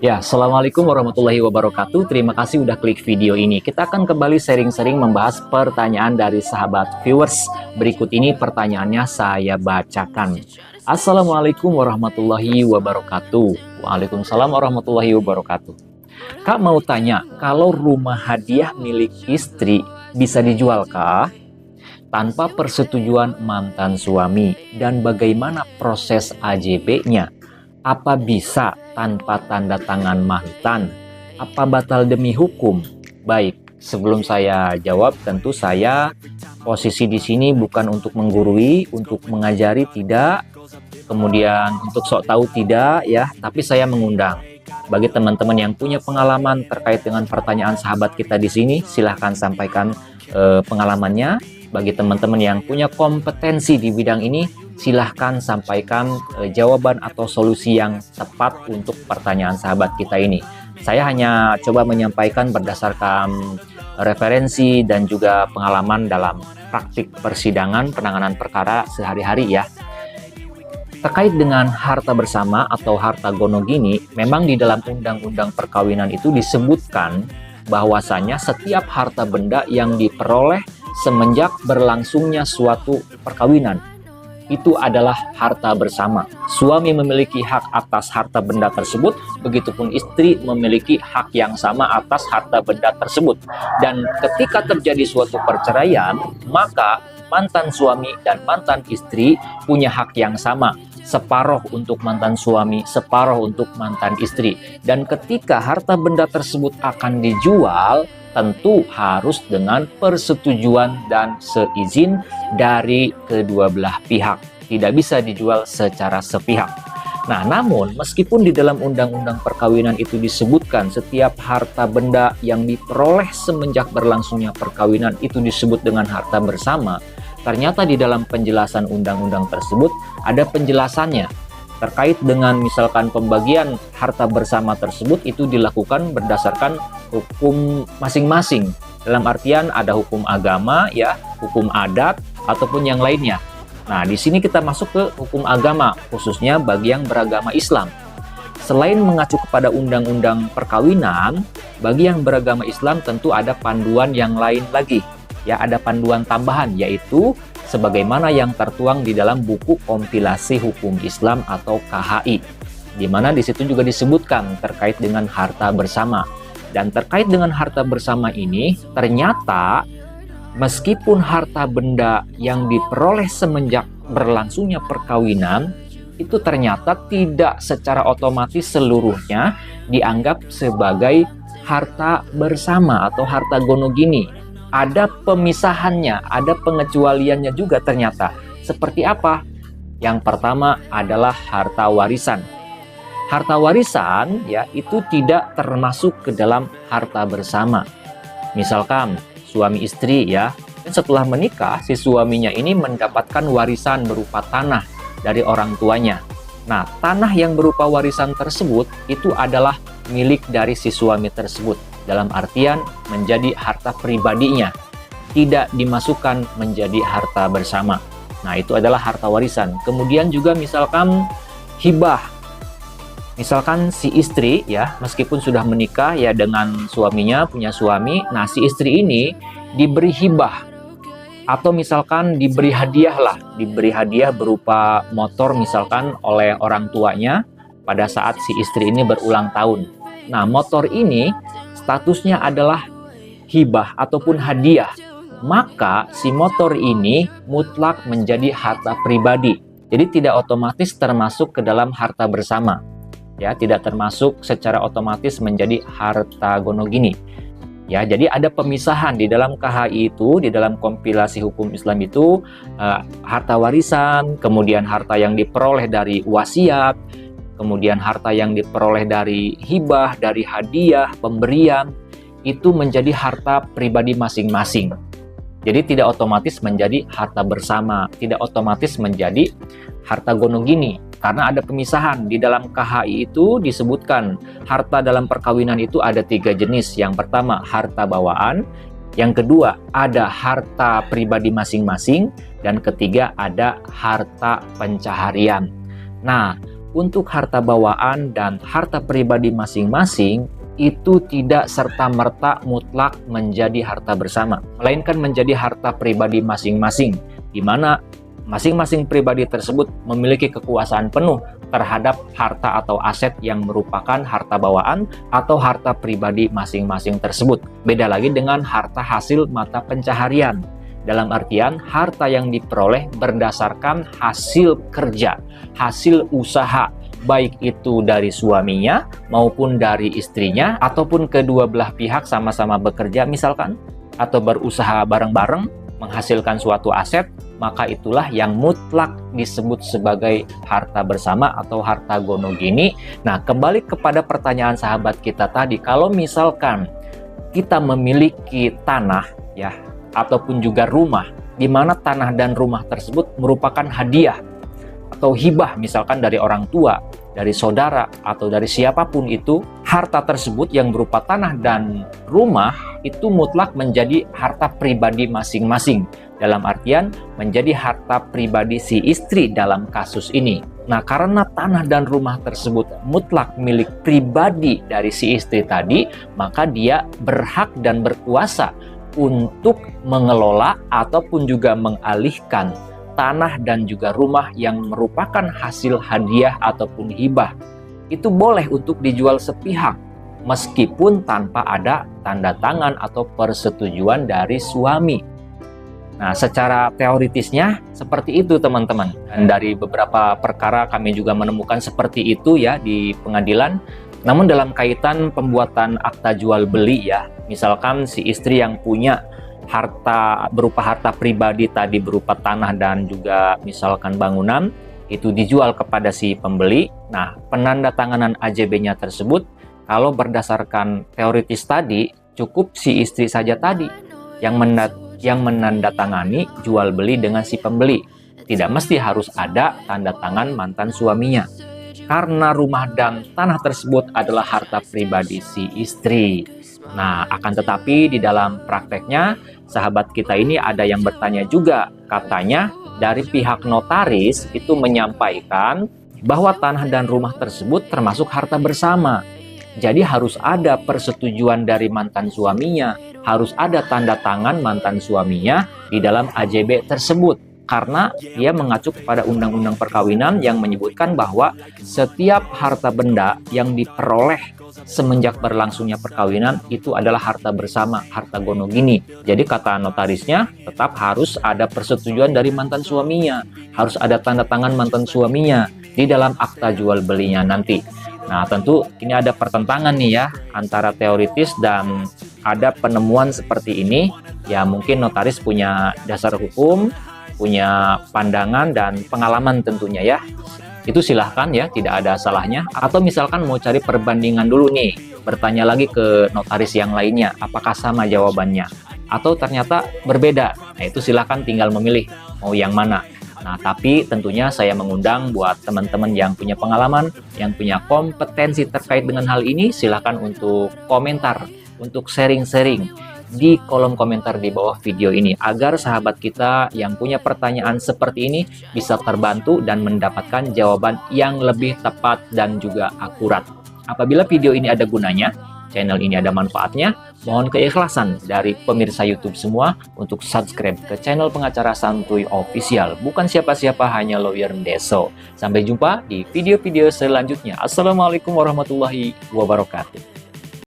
Ya, Assalamualaikum warahmatullahi wabarakatuh. Terima kasih udah klik video ini. Kita akan kembali sharing-sharing membahas pertanyaan dari sahabat viewers. Berikut ini pertanyaannya saya bacakan. Assalamualaikum warahmatullahi wabarakatuh. Waalaikumsalam warahmatullahi wabarakatuh. Kak mau tanya, kalau rumah hadiah milik istri bisa dijual kah? Tanpa persetujuan mantan suami, dan bagaimana proses AJB-nya? Apa bisa tanpa tanda tangan mantan? Apa batal demi hukum? Baik, sebelum saya jawab, tentu saya posisi di sini bukan untuk menggurui, untuk mengajari tidak, kemudian untuk sok tahu tidak ya, tapi saya mengundang. Bagi teman-teman yang punya pengalaman terkait dengan pertanyaan sahabat kita di sini, silahkan sampaikan pengalamannya. Bagi teman-teman yang punya kompetensi di bidang ini, silahkan sampaikan jawaban atau solusi yang tepat untuk pertanyaan sahabat kita ini. Saya hanya coba menyampaikan berdasarkan referensi dan juga pengalaman dalam praktik persidangan penanganan perkara sehari-hari ya. Terkait dengan harta bersama atau harta gonogini, memang di dalam undang-undang perkawinan itu disebutkan bahwasanya setiap harta benda yang diperoleh semenjak berlangsungnya suatu perkawinan itu adalah harta bersama. Suami memiliki hak atas harta benda tersebut, begitupun istri memiliki hak yang sama atas harta benda tersebut. Dan ketika terjadi suatu perceraian, maka mantan suami dan mantan istri punya hak yang sama. Separuh untuk mantan suami, separuh untuk mantan istri. Dan ketika harta benda tersebut akan dijual, tentu harus dengan persetujuan dan seizin dari kedua belah pihak. Tidak bisa dijual secara sepihak. Nah, namun meskipun di dalam undang-undang perkawinan itu disebutkan setiap harta benda yang diperoleh semenjak berlangsungnya perkawinan itu disebut dengan harta bersama, ternyata di dalam penjelasan undang-undang tersebut ada penjelasannya terkait dengan misalkan pembagian harta bersama tersebut itu dilakukan berdasarkan hukum masing-masing. Dalam artian ada hukum agama ya, hukum adat ataupun yang lainnya. Nah, di sini kita masuk ke hukum agama, khususnya bagi yang beragama Islam. Selain mengacu kepada undang-undang perkawinan, bagi yang beragama Islam tentu ada panduan yang lain lagi. Ya, ada panduan tambahan, yaitu sebagaimana yang tertuang di dalam buku kompilasi hukum Islam atau KHI, di mana di situ juga disebutkan terkait dengan harta bersama. Dan terkait dengan harta bersama ini, ternyata meskipun harta benda yang diperoleh semenjak berlangsungnya perkawinan itu ternyata tidak secara otomatis seluruhnya dianggap sebagai harta bersama atau harta gonogini. Ada pemisahannya, ada pengecualiannya juga ternyata. Seperti apa? Yang pertama adalah harta warisan. Harta warisan ya itu tidak termasuk ke dalam harta bersama. Misalkan suami istri ya, setelah menikah si suaminya ini mendapatkan warisan berupa tanah dari orang tuanya. Nah, tanah yang berupa warisan tersebut itu adalah milik dari si suami tersebut. Dalam artian menjadi harta pribadinya, tidak dimasukkan menjadi harta bersama. Nah, itu adalah harta warisan. Kemudian juga misalkan hibah. Misalkan si istri ya, meskipun sudah menikah ya dengan suaminya, punya suami, nah si istri ini diberi hibah atau misalkan diberi hadiah lah, diberi hadiah berupa motor misalkan oleh orang tuanya pada saat si istri ini berulang tahun. Nah, motor ini statusnya adalah hibah ataupun hadiah, maka si motor ini mutlak menjadi harta pribadi. Jadi tidak otomatis termasuk ke dalam harta bersama. Ya, tidak termasuk secara otomatis menjadi harta gonogini. Ya, jadi ada pemisahan di dalam KHI itu, di dalam kompilasi hukum Islam itu harta warisan, kemudian harta yang diperoleh dari wasiat, kemudian harta yang diperoleh dari hibah, dari hadiah, pemberian, itu menjadi harta pribadi masing-masing. Jadi tidak otomatis menjadi harta bersama, tidak otomatis menjadi harta gonogini. Karena ada pemisahan. Di dalam KHI itu disebutkan harta dalam perkawinan itu ada 3 jenis. Yang pertama harta bawaan, yang kedua ada harta pribadi masing-masing, dan ketiga ada harta pencaharian. Nah, untuk harta bawaan dan harta pribadi masing-masing itu tidak serta-merta mutlak menjadi harta bersama, melainkan menjadi harta pribadi masing-masing, di mana masing-masing pribadi tersebut memiliki kekuasaan penuh terhadap harta atau aset yang merupakan harta bawaan atau harta pribadi masing-masing tersebut. Beda lagi dengan harta hasil mata pencaharian. Dalam artian harta yang diperoleh berdasarkan hasil kerja, hasil usaha, baik itu dari suaminya maupun dari istrinya, ataupun kedua belah pihak sama-sama bekerja misalkan, atau berusaha bareng-bareng menghasilkan suatu aset, maka itulah yang mutlak disebut sebagai harta bersama atau harta gonogini. Nah, kembali kepada pertanyaan sahabat kita tadi, kalau misalkan kita memiliki tanah ya, ataupun juga rumah, di mana tanah dan rumah tersebut merupakan hadiah atau hibah misalkan dari orang tua, dari saudara, atau dari siapapun itu, harta tersebut yang berupa tanah dan rumah itu mutlak menjadi harta pribadi masing-masing. Dalam artian menjadi harta pribadi si istri dalam kasus ini. Nah, karena tanah dan rumah tersebut mutlak milik pribadi dari si istri tadi, maka dia berhak dan berkuasa untuk mengelola ataupun juga mengalihkan tanah dan juga rumah yang merupakan hasil hadiah ataupun hibah. Itu boleh untuk dijual sepihak, meskipun tanpa ada tanda tangan atau persetujuan dari suami. Nah, secara teoritisnya seperti itu teman-teman. Dan dari beberapa perkara kami juga menemukan seperti itu ya di pengadilan. Namun dalam kaitan pembuatan akta jual beli ya, misalkan si istri yang punya harta berupa harta pribadi tadi berupa tanah dan juga misalkan bangunan, itu dijual kepada si pembeli. Nah, penandatanganan AJB-nya tersebut kalau berdasarkan teoritis tadi cukup si istri saja tadi yang menandatangani jual beli dengan si pembeli. Tidak mesti harus ada tanda tangan mantan suaminya. Karena rumah dan tanah tersebut adalah harta pribadi si istri. Nah, akan tetapi di dalam prakteknya, sahabat kita ini ada yang bertanya juga. Katanya dari pihak notaris itu menyampaikan bahwa tanah dan rumah tersebut termasuk harta bersama. Jadi harus ada persetujuan dari mantan suaminya, harus ada tanda tangan mantan suaminya di dalam AJB tersebut. Karena dia mengacu kepada undang-undang perkawinan yang menyebutkan bahwa setiap harta benda yang diperoleh semenjak berlangsungnya perkawinan itu adalah harta bersama, harta gonogini. Jadi kata notarisnya tetap harus ada persetujuan dari mantan suaminya, harus ada tanda tangan mantan suaminya di dalam akta jual belinya nanti. Nah, tentu ini ada pertentangan nih ya antara teoritis dan ada penemuan seperti ini. Ya mungkin notaris punya dasar hukum, punya pandangan dan pengalaman tentunya ya. Itu silahkan ya, tidak ada salahnya. Atau misalkan mau cari perbandingan dulu nih, bertanya lagi ke notaris yang lainnya, apakah sama jawabannya atau ternyata berbeda. Nah, itu silahkan tinggal memilih mau yang mana. Nah, tapi tentunya saya mengundang buat teman-teman yang punya pengalaman, yang punya kompetensi terkait dengan hal ini, silahkan untuk komentar, untuk sharing-sharing di kolom komentar di bawah video ini, agar sahabat kita yang punya pertanyaan seperti ini bisa terbantu dan mendapatkan jawaban yang lebih tepat dan juga akurat. Apabila video ini ada gunanya, channel ini ada manfaatnya, mohon keikhlasan dari pemirsa YouTube semua untuk subscribe ke channel Pengacara Santuy Official. Bukan siapa-siapa, hanya Lawyer Deso. Sampai jumpa di video-video selanjutnya. Assalamualaikum warahmatullahi wabarakatuh.